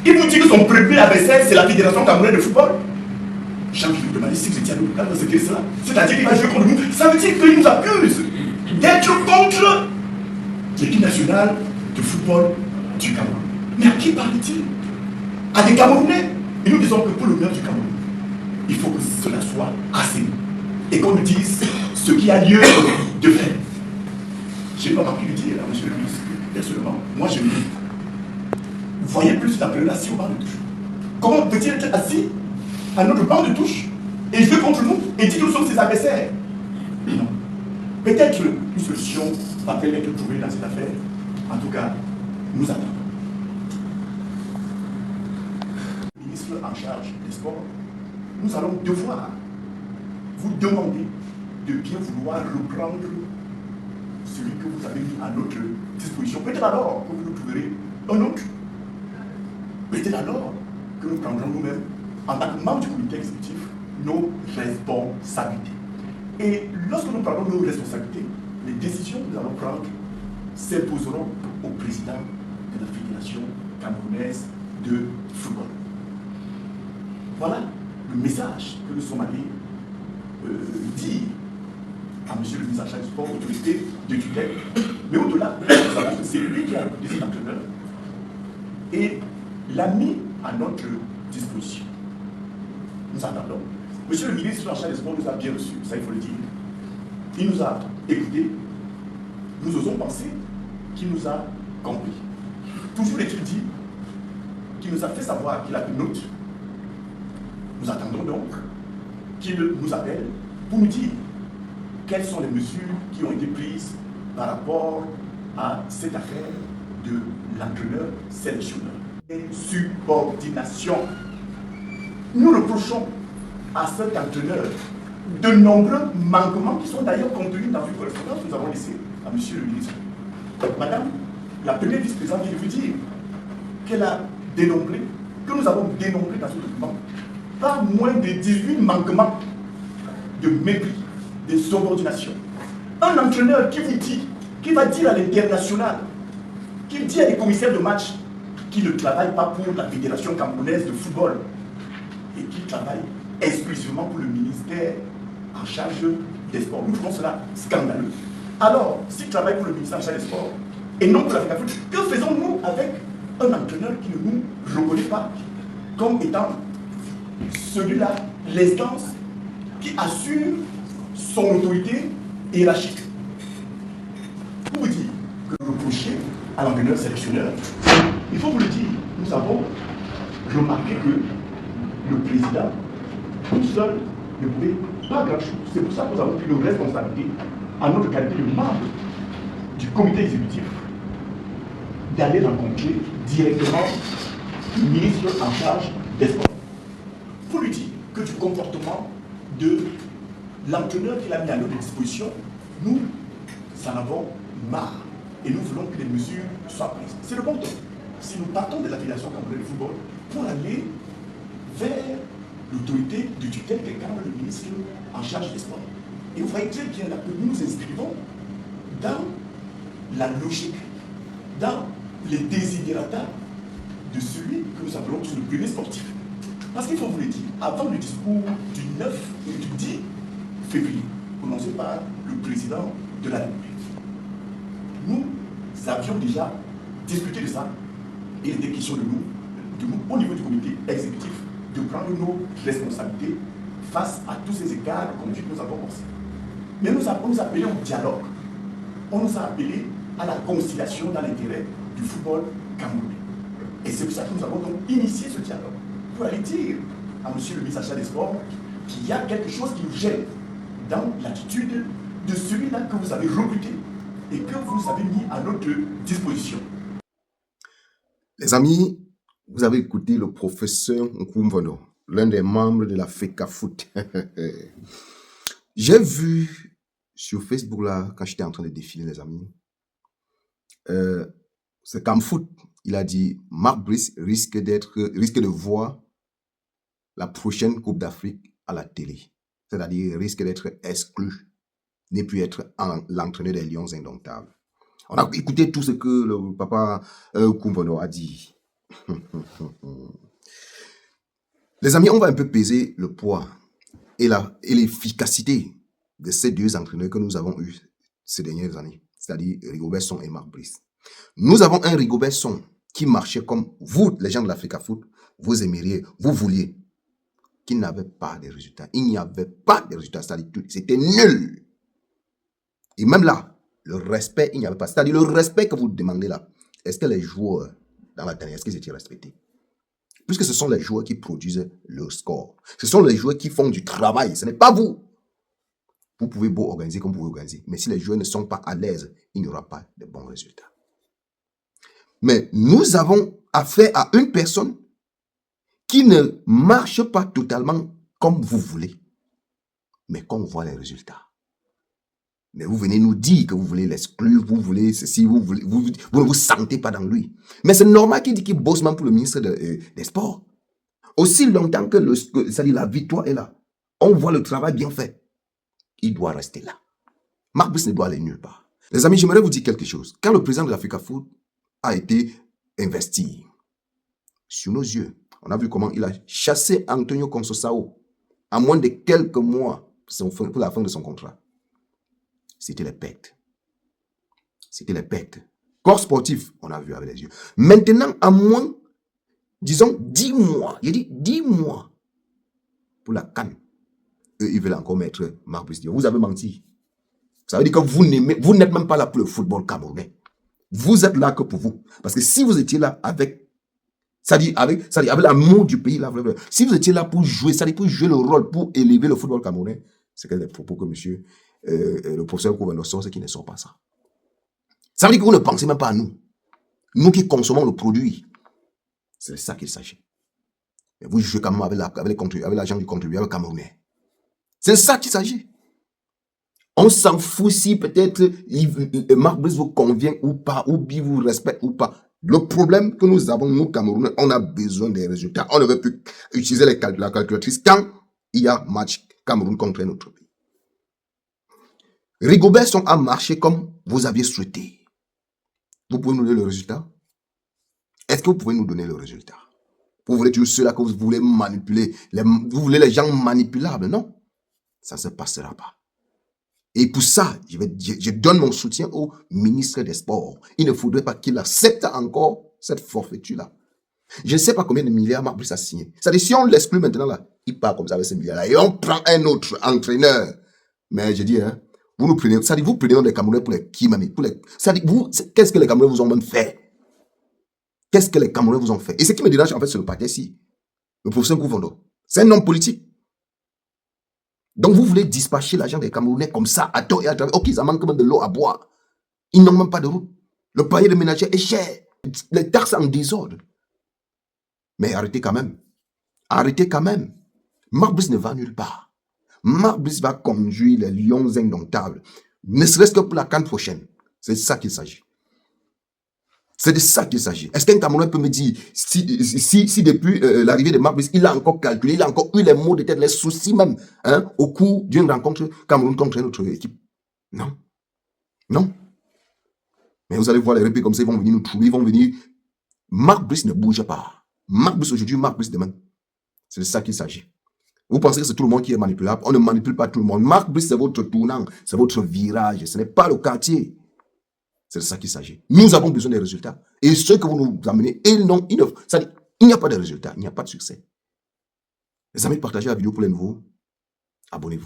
Il vous dit que son premier adversaire, c'est la Fédération camerounaise de football. J'ai envie de vous demander si vous étiez à l'hôpital dans ce cas-là. C'est-à-dire qu'il va jouer contre nous. Ça veut dire qu'il nous accuse d'être contre l'équipe nationale de football du Cameroun. Mais à qui parle-t-il? À des Camerounais. Et nous disons que pour le bien du Cameroun, il faut que cela soit assez. Et qu'on nous dise ce qui a lieu de faire. Je n'ai pas marqué lui dire, monsieur le ministre, personnellement, moi je le dis. Vous voyez plus d'entraîneurs assis au banc de touche. Comment peut-il être assis à notre banc de touche et jouer contre nous et dire que nous sommes ses adversaires? Mais non. Peut-être une solution va-t-elle être trouvée dans cette affaire. En tout cas, nous attendons. Le ministre en charge des sports, nous allons devoir vous demander de bien vouloir reprendre celui que vous avez mis à notre disposition. Peut-être alors que vous nous trouverez un autre. Peut-être alors que nous prendrons nous-mêmes, en tant que membres du comité exécutif, nos responsabilités. Et lorsque nous prendrons nos responsabilités, les décisions que nous allons prendre s'imposeront au président de la Fédération camerounaise de football. Voilà le message que nous sommes allés dire à M. le ministre du Sport, autorité de tutelle. Mais au-delà, nous savons que c'est lui qui a recruté cet entraîneur et l'a mis à notre disposition. Nous attendons. Monsieur le ministre en charge des sports nous a bien reçus, ça il faut le dire. Il nous a écoutés. Nous osons penser qu'il nous a compris. Toujours est-il dit qu'il nous a fait savoir qu'il a pris note. Nous attendons donc qu'il nous appelle pour nous dire quelles sont les mesures qui ont été prises par rapport à cette affaire de l'entraîneur sélectionneur. Insubordination. Nous reprochons à cet entraîneur de nombreux manquements qui sont d'ailleurs contenus dans une correspondance que nous avons laissée à M. le ministre. Madame, la première vice-présidente vient de vous dire qu'elle a dénombré, que nous avons dénombré dans ce document, pas moins de 18 manquements de mépris, de subordination. Un entraîneur qui vous dit, qui va dire à l'international, qui dit à des commissaires de match qui ne travaillent pas pour la Fédération camerounaise de football et qui travaillent exclusivement pour le ministère en charge des sports. Nous trouvons cela scandaleux. Alors, s'il travaille pour le ministère en charge des sports et non pour la Fédération, que faisons-nous avec un entraîneur qui ne nous reconnaît pas comme étant celui-là, l'instance qui assure son autorité hiérarchique? Pour vous dire que reprocher à l'entraîneur sélectionneur, il faut vous le dire, nous avons remarqué que le président, tout seul, ne pouvait pas grand-chose. C'est pour ça que nous avons pris nos responsabilités, en notre qualité de membre du comité exécutif, d'aller rencontrer directement le ministre en charge des sports. Pour lui dire que du comportement de l'entraîneur qu'il a mis à notre disposition, nous en avons marre. Et nous voulons que les mesures soient prises. C'est le bon temps. Si nous partons de la Fédération camerounaise de football pour aller vers l'autorité de tutelle qui incarne le ministre en charge des sports. Et vous voyez très bien là que nous nous inscrivons dans la logique, dans les désidératas de celui que nous appelons tous le premier sportif. Parce qu'il faut vous le dire, avant le discours du 9 et du 10 février, prononcé par le président de la République, nous avions déjà discuté de ça. Et il était question de nous, au niveau du comité exécutif, de prendre nos responsabilités face à tous ces écarts que nous avons pensé. Mais on nous a appelés au dialogue. On nous a appelés à la conciliation dans l'intérêt du football camerounais. Et c'est pour ça que nous avons donc initié ce dialogue. Pour aller dire à M. le ministre des Sports qu'il y a quelque chose qui nous gêne dans l'attitude de celui-là que vous avez recruté et que vous avez mis à notre disposition. Les amis, vous avez écouté le professeur Nkumvono, l'un des membres de la FECAFOOT. J'ai vu sur Facebook, là, quand j'étais en train de défiler, les amis, c'est Camfoot, il a dit Marc Brice risque de voir la prochaine Coupe d'Afrique à la télé. C'est-à-dire risque d'être exclu, ne plus être l'entraîneur des Lions indomptables. On a écouté tout ce que le papa Kumbono a dit. Les amis, on va un peu peser le poids et l'efficacité de ces deux entraîneurs que nous avons eus ces dernières années, c'est-à-dire Rigobert Song et Marc Brice. Nous avons un Rigobert Song qui marchait comme vous, les gens de l'Africa Foot, vous aimeriez, vous vouliez, qui n'avait pas de résultats. Il n'y avait pas de résultats, c'est-à-dire c'était nul. Et même là, le respect, il n'y avait pas. C'est-à-dire le respect que vous demandez là, est-ce que les joueurs dans la dernière, est-ce qu'ils étaient respectés? Puisque ce sont les joueurs qui produisent le score. Ce sont les joueurs qui font du travail. Ce n'est pas vous. Vous pouvez beau organiser comme vous pouvez organiser. Mais si les joueurs ne sont pas à l'aise, il n'y aura pas de bons résultats. Mais nous avons affaire à une personne qui ne marche pas totalement comme vous voulez. Mais quand on voit les résultats, mais vous venez nous dire que vous voulez l'exclure, vous voulez ceci, vous ne vous sentez pas dans lui. Mais c'est normal qu'il dit qu'il bosse même pour le ministre des Sports. Aussi longtemps que la victoire est là, on voit le travail bien fait. Il doit rester là. Marc Brice ne doit aller nulle part. Les amis, j'aimerais vous dire quelque chose. Quand le président de l'Africa Foot a été investi, sur nos yeux, on a vu comment il a chassé Antonio Consosao à moins de quelques mois pour la fin de son contrat. C'était les pètes. C'était les pètes. Corps sportif, on a vu avec les yeux. Maintenant, à moins, disons, 10 mois, il dit 10 mois pour la CAN. Eux, ils veulent encore mettre Marc Brice. Vous avez menti. Ça veut dire que vous n'êtes même pas là pour le football camerounais. Vous êtes là que pour vous. Parce que si vous étiez là avec l'amour du pays, là, si vous étiez là pour jouer, pour jouer le rôle, pour élever le football camerounais, c'est que les propos que monsieur, le professeur Kouveno sort, c'est qu'il ne sort pas ça. Ça veut dire que vous ne pensez même pas à nous. Nous qui consommons le produit. C'est ça qu'il s'agit. Mais vous jouez quand même avec l'argent du contribuable camerounais. C'est ça qu'il s'agit. On s'en fout si peut-être Marc Brice vous convient ou pas, ou bien vous respecte ou pas. Le problème que nous avons, nous, Camerounais, on a besoin des résultats. On ne veut plus utiliser la calculatrice quand il y a match Cameroun contre un autre pays. Rigobert Song a marché comme vous aviez souhaité. Vous pouvez nous donner le résultat? Est-ce que vous pouvez nous donner le résultat? Vous voulez toujours ceux-là que vous voulez manipuler, vous voulez les gens manipulables, non? Ça ne se passera pas. Et pour ça, je donne mon soutien au ministre des Sports. Il ne faudrait pas qu'il accepte encore cette forfaiture-là. Je ne sais pas combien de milliards Marc Brice a signé. C'est-à-dire, si on l'exclut maintenant, là, il part comme ça avec ces milliards-là. Et on prend un autre entraîneur. Mais je dis, hein, vous nous prenez, c'est-à-dire, vous prenez les Camerounais pour les Kimami. C'est-à-dire, qu'est-ce que les Camerounais vous ont même fait? Qu'est-ce que les Camerounais vous ont fait? Et ce qui me dérange, en fait, c'est le parti-ci. Le professeur Kouvendo. C'est un homme politique. Donc, vous voulez dispatcher l'argent des Camerounais comme ça, à tort et à travers. Ok, ça manque même de l'eau à boire. Ils n'ont même pas de route. Le panier de ménagères est cher. Les taxes en désordre. Mais arrêtez quand même. Arrêtez quand même. Marc Brice ne va nulle part. Marc Brice va conduire les lions indomptables. Ne serait-ce que pour la CAN prochaine. C'est de ça qu'il s'agit. C'est de ça qu'il s'agit. Est-ce qu'un Camerounais peut me dire si depuis l'arrivée de Marc Brice, il a encore calculé, il a encore eu les maux de tête, les soucis même, hein, au cours d'une rencontre Cameroun contre une autre équipe? Non. Non. Mais vous allez voir les répés comme ça, ils vont venir nous trouver, ils vont venir. Marc Brice ne bouge pas. Marc Brice aujourd'hui, Marc Brice demain. C'est de ça qu'il s'agit. Vous pensez que c'est tout le monde qui est manipulable? On ne manipule pas tout le monde. Marc Brice, c'est votre tournant, c'est votre virage, ce n'est pas le quartier. C'est de ça qu'il s'agit. Nous avons besoin des résultats. Et ceux que vous nous amenez, il n'y a pas de résultats, il n'y a pas de succès. Les amis, partagez la vidéo pour les nouveaux. Abonnez-vous.